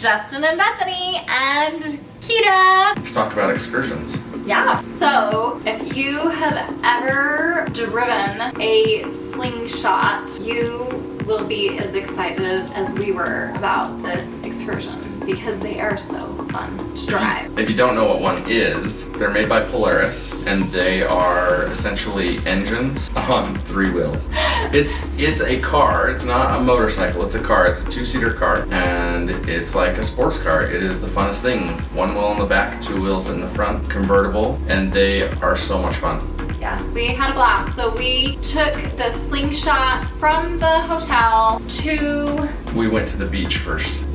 Justin and Bethany and Kita. Let's talk about excursions. Yeah, so if you have ever driven a slingshot, you will be as excited as we were about this excursion because they are so fun to drive. If you don't know what one is, they're made by Polaris and they are essentially engines on 3 wheels. It's a car, it's not a motorcycle, it's a car, it's a 2-seater car, and it's like a sports car. It is the funnest thing. 1 wheel in the back, 2 wheels in the front, convertible, and they are so much fun. Yeah, we had a blast. So we took the slingshot from the hotel to... We went to the beach first.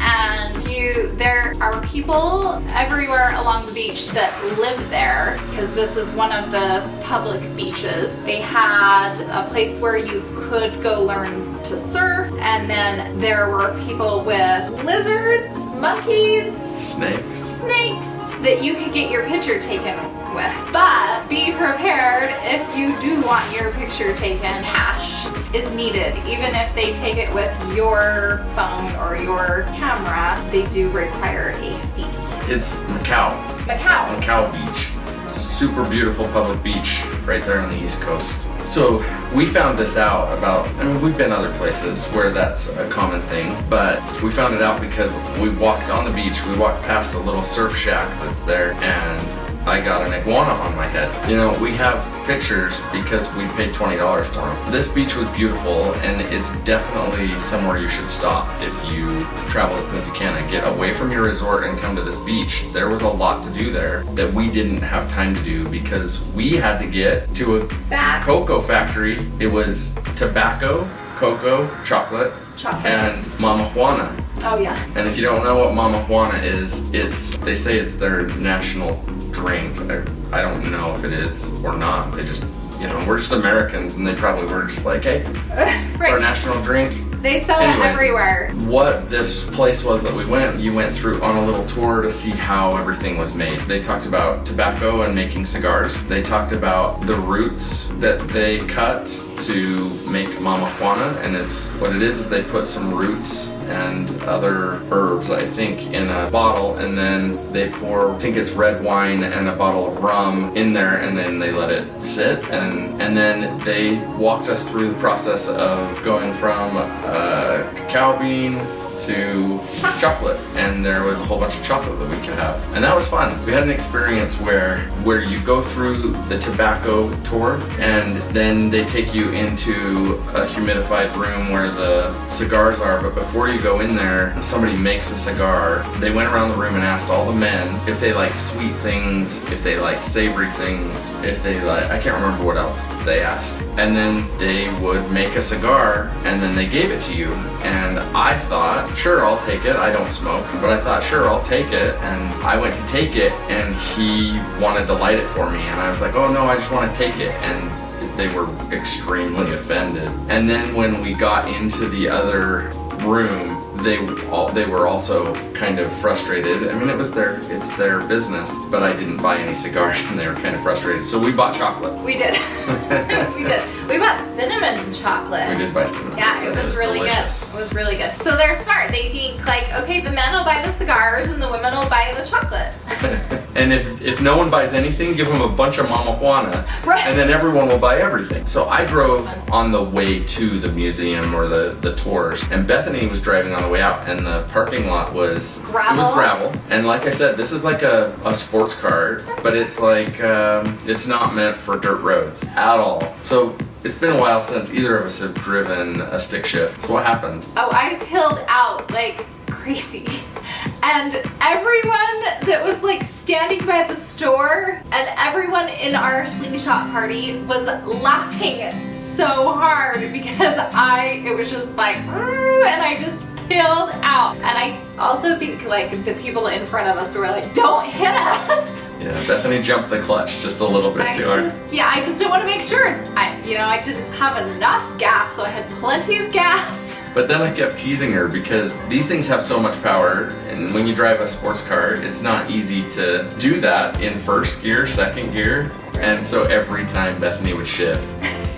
And there are people everywhere along the beach that live there because this is one of the public beaches. They had a place where you could go learn to surf, and then there were people with lizards, monkeys, snakes that you could get your picture taken with. But be prepared, if you do want your picture taken, cash is needed. Even if they take it with your phone or your camera, they do require a fee. It's Macau Beach. Super beautiful public beach right there on the East Coast. So we found this out about, we've been other places where that's a common thing, but we found it out because we walked on the beach, we walked past a little surf shack that's there, and I got an iguana on my head. You know, we have pictures because we paid $20 for them. This beach was beautiful, and it's definitely somewhere you should stop if you travel to Punta Cana. Get away from your resort and come to this beach. There was a lot to do there that we didn't have time to do because we had to get to a cocoa factory. It was tobacco, cocoa, chocolate, and Mama Juana. Oh yeah. And if you don't know what Mama Juana is, they say it's their national drink. I don't know if it is or not. They just, we're just Americans, and they probably were just like, hey, it's our national drink. They sell it everywhere. What this place was that you went through on a little tour to see how everything was made. They talked about tobacco and making cigars. They talked about the roots that they cut to make Mama Juana, and what it is they put some roots and other herbs, I think, in a bottle, and then they pour, I think it's red wine and a bottle of rum in there, and then they let it sit, and then they walked us through the process of going from cacao bean to chocolate, and there was a whole bunch of chocolate that we could have, and that was fun. We had an experience where you go through the tobacco tour, and then they take you into a humidified room where the cigars are, but before you go in there, somebody makes a cigar. They went around the room and asked all the men if they like sweet things, if they like savory things, if they like, I can't remember what else they asked, and then they would make a cigar, and then they gave it to you, and I thought, sure, I'll take it. I don't smoke, but I thought, sure, I'll take it. And I went to take it, and he wanted to light it for me. And I was like, oh no, I just want to take it. And they were extremely offended. And then when we got into the other room, they were also kind of frustrated. I mean, it's their business, but I didn't buy any cigars, and they were kind of frustrated. So we bought chocolate. We did. We bought cinnamon chocolate. We did buy cinnamon. Yeah, it was really delicious. good. It was really good. So they're smart. They think like, okay, the men will buy the cigars and the women will buy the chocolate. And if no one buys anything, give them a bunch of Mama Juana, right. And then everyone will buy everything. So I drove on the way to the museum or the tours, and Bethany was driving on the way out, and the parking lot was gravel. It was gravel, and like I said, this is like a sports car, but it's like it's not meant for dirt roads at all. So it's been a while since either of us have driven a stick shift. So what happened? Oh, I peeled out like crazy. And everyone that was like standing by the store and everyone in our slingshot party was laughing so hard because it was just like, and I just peeled out. And I also think like the people in front of us were like, don't hit us. Yeah, Bethany jumped the clutch just a little bit too hard. I just didn't want to make sure. I didn't have enough gas, so I had plenty of gas. But then I kept teasing her because these things have so much power, and when you drive a sports car, it's not easy to do that in first gear, second gear, and so every time Bethany would shift,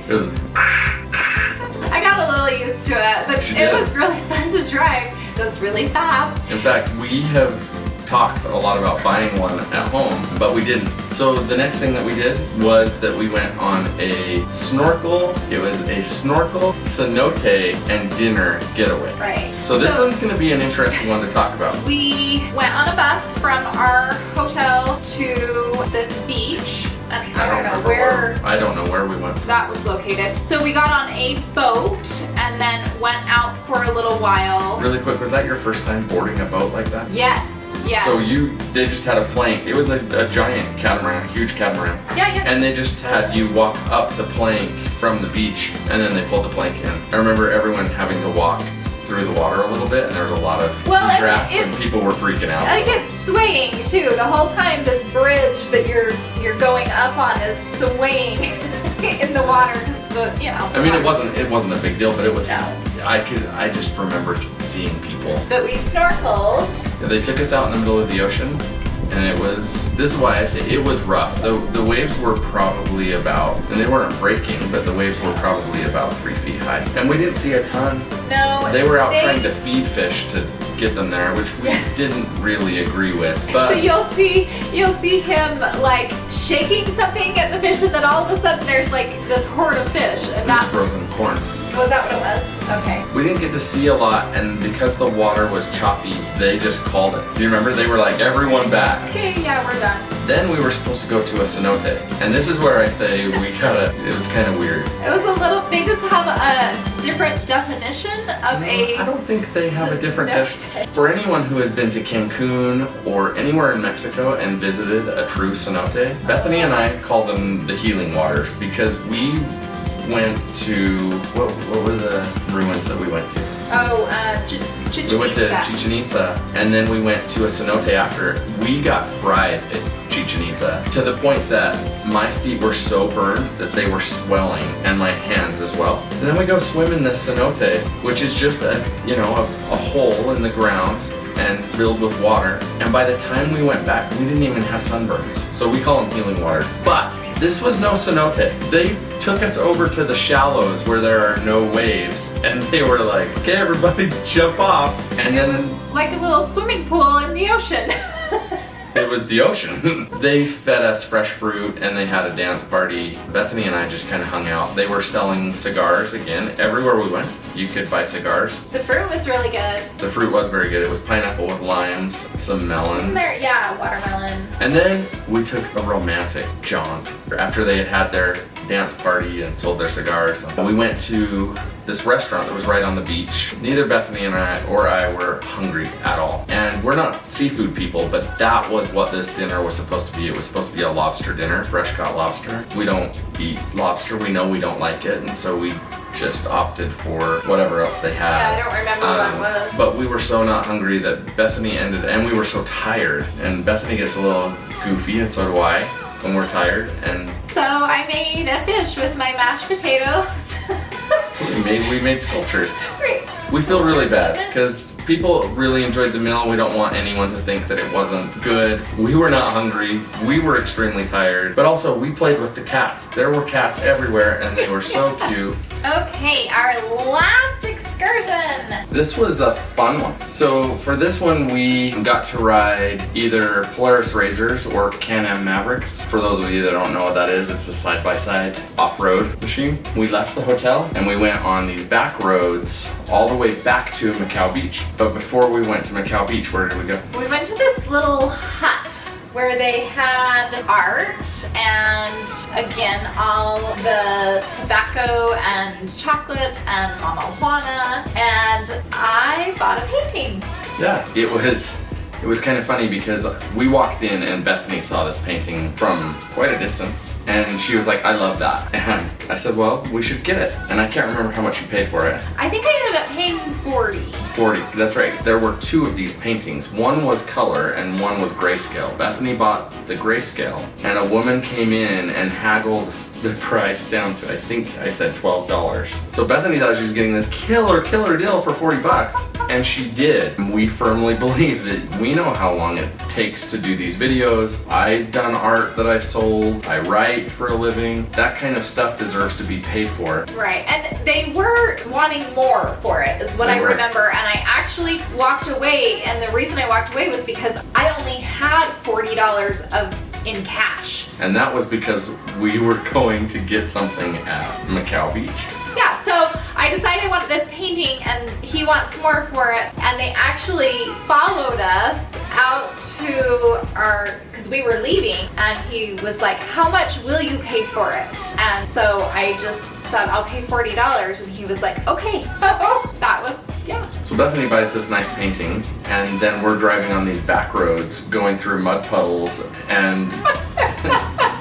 it was... I got a little used to it, but it was really fun to drive. goes really fast. In fact, we have talked a lot about buying one at home, but we didn't. So the next thing that we did was that we went on a snorkel. It was a snorkel, cenote, and dinner getaway. Right. So this one's going to be an interesting one to talk about. We went on a bus from our hotel to this beach. And I don't know where we went. That was located. So we got on a boat and then went out for a little while. Really quick, was that your first time boarding a boat like that? Yes. Yeah. So they just had a plank. It was a giant catamaran, a huge catamaran. Yeah, yeah. And they just had you walk up the plank from the beach, and then they pulled the plank in. I remember everyone having to walk through the water a little bit, and there was a lot of seagrass, and people were freaking out. And it gets swaying too. The whole time this bridge that you're going up on is swaying in the water. I mean, it wasn't a big deal, but it was. No. I just remember seeing people. But we snorkeled. They took us out in the middle of the ocean, and this is why I say it was rough. The waves were probably about, and they weren't breaking, but the waves were probably about 3 feet high. And we didn't see a ton. No. They were out trying to feed fish to get them there, which we didn't really agree with. But so you'll see him like shaking something at the fish, and then all of a sudden there's like this horde of fish, and that's frozen corn. Was that what it was? Okay. We didn't get to see a lot, and because the water was choppy, they just called it. Do you remember? They were like, everyone back. Okay, yeah, we're done. Then we were supposed to go to a cenote, and this is where I say it was kind of weird. It was a little, they just have a different definition of I don't think they have a different definition. For anyone who has been to Cancun or anywhere in Mexico and visited a true cenote, Bethany and I call them the healing waters, because we went to, what were the ruins that we went to? Chichen Itza. We went to Chichen Itza, and then we went to a cenote after. We got fried at Chichen Itza to the point that my feet were so burned that they were swelling, and my hands as well. And then we go swim in this cenote, which is just a hole in the ground and filled with water. And by the time we went back, we didn't even have sunburns. So we call them healing water. But this was no cenote. They took us over to the shallows where there are no waves, and they were like, okay, everybody jump off. And it was like a little swimming pool in the ocean. It was the ocean. They fed us fresh fruit, and they had a dance party. Bethany and I just kind of hung out. They were selling cigars again. Everywhere we went, you could buy cigars. The fruit was really good. The fruit was very good. It was pineapple with limes, some melons. Watermelon. And then we took a romantic jaunt. After they had their dance party and sold their cigars, we went to this restaurant that was right on the beach. Neither Bethany and I were hungry at all. And we're not seafood people, but that was what this dinner was supposed to be. It was supposed to be a lobster dinner, fresh caught lobster. We don't eat lobster. We know we don't like it, and so we just opted for whatever else they had. Yeah, I don't remember what it was. But we were so not hungry that Bethany and we were so tired. And Bethany gets a little goofy, and so do I when we're tired. And so I made a fish with my mashed potatoes. we made sculptures. Great. We feel really bad because people really enjoyed the meal. We don't want anyone to think that it wasn't good. We were not hungry. We were extremely tired. But also, we played with the cats. There were cats everywhere, and they were so cute. Okay, our last excursion. This was a fun one. So for this one, we got to ride either Polaris Razors or Can-Am Mavericks. For those of you that don't know what that is, it's a side-by-side off-road machine. We left the hotel, and we went on these back roads all the way back to Macau Beach. But before we went to Macau Beach, where did we go? We went to this little hut where they had art and, again, all the tobacco and chocolate and marijuana, and I bought a painting. Yeah, it was kind of funny because we walked in and Bethany saw this painting from quite a distance, and she was like, I love that. And I said, well, we should get it. And I can't remember how much you paid for it. I think I ended up paying $40. $40, that's right. There were two of these paintings. One was color and one was grayscale. Bethany bought the grayscale, and a woman came in and haggled the price down to, I think I said $12. So Bethany thought she was getting this killer deal for 40 bucks. And she did. We firmly believe that we know how long it takes to do these videos. I've done art that I've sold. I write for a living. That kind of stuff deserves to be paid for. Right, and they were wanting more for it, is what I remember. And I actually walked away, and the reason I walked away was because I only had $40 in cash. And that was because we were going to get something at Macau Beach. Yeah, so I decided I wanted this painting, and he wants more for it, and they actually followed us out to because we were leaving, and he was like, how much will you pay for it? And so I just said, I'll pay $40, and he was like, okay. That was, yeah. So Bethany buys this nice painting, and then we're driving on these back roads, going through mud puddles and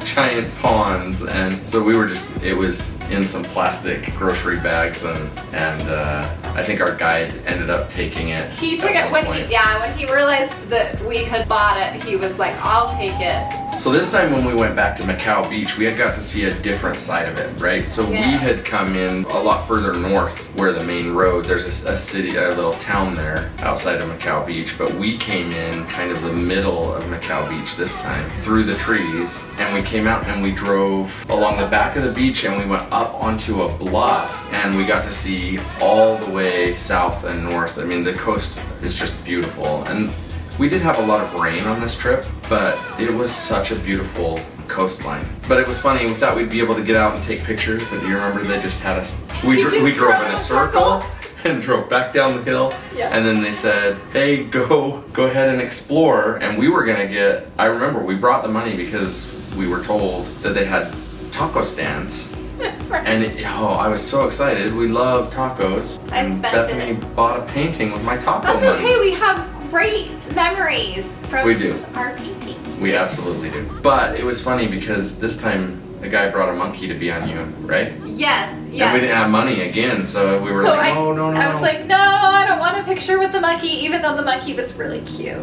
giant ponds, and so we were it was in some plastic grocery bags, and I think our guide ended up taking it. He took it when he realized that we had bought it, he was like, I'll take it. So this time when we went back to Macau Beach, we had got to see a different side of it, right? So we had come in a lot further north where the main road, there's a city, a little town there outside of Macau Beach, but we came in kind of the middle of Macau Beach this time, through the trees, and we came out and we drove along the back of the beach, and we went up onto a bluff, and we got to see all the way south and north. I mean, the coast is just beautiful, and we did have a lot of rain on this trip, but it was such a beautiful coastline. But it was funny, we thought we'd be able to get out and take pictures, but do you remember they just had us, we drove in a circle and drove back down the hill, and then they said, hey, go ahead and explore, and we were gonna I remember we brought the money because we were told that they had taco stands. And I was so excited. We love tacos. And Bethany bought a painting with my taco money. That's okay, we have great memories from our painting. We absolutely do. But it was funny because this time a guy brought a monkey to be on you, right? Yes. And we didn't have money again, so we were no. I was like, no, I don't want a picture with the monkey, even though the monkey was really cute.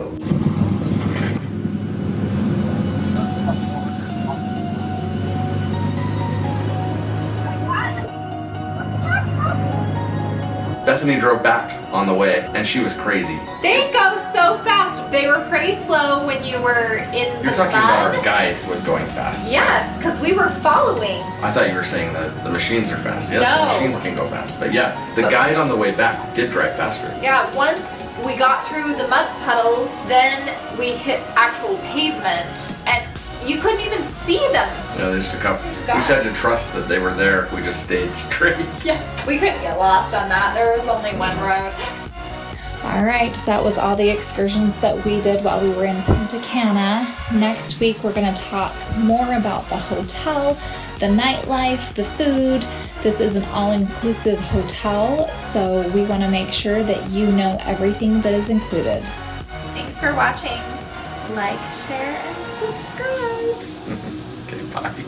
Bethany drove back on the way, and she was crazy. They go so fast. They were pretty slow when you were in the mud. You're talking about our guide was going fast. Yes, because we were following. I thought you were saying that the machines are fast. Yes, the machines can go fast. But yeah, the guide on the way back did drive faster. Yeah, once we got through the mud puddles, then we hit actual pavement, and you couldn't even see them. Yeah, there's just a couple. We just had to trust that they were there if we just stayed straight. Yeah, we couldn't get lost on that. There was only one road. All right, that was all the excursions that we did while we were in Punta Cana. Next week, we're gonna talk more about the hotel, the nightlife, the food. This is an all-inclusive hotel, so we wanna make sure that you know everything that is included. Thanks for watching. Like, share, and subscribe. Okay, bye.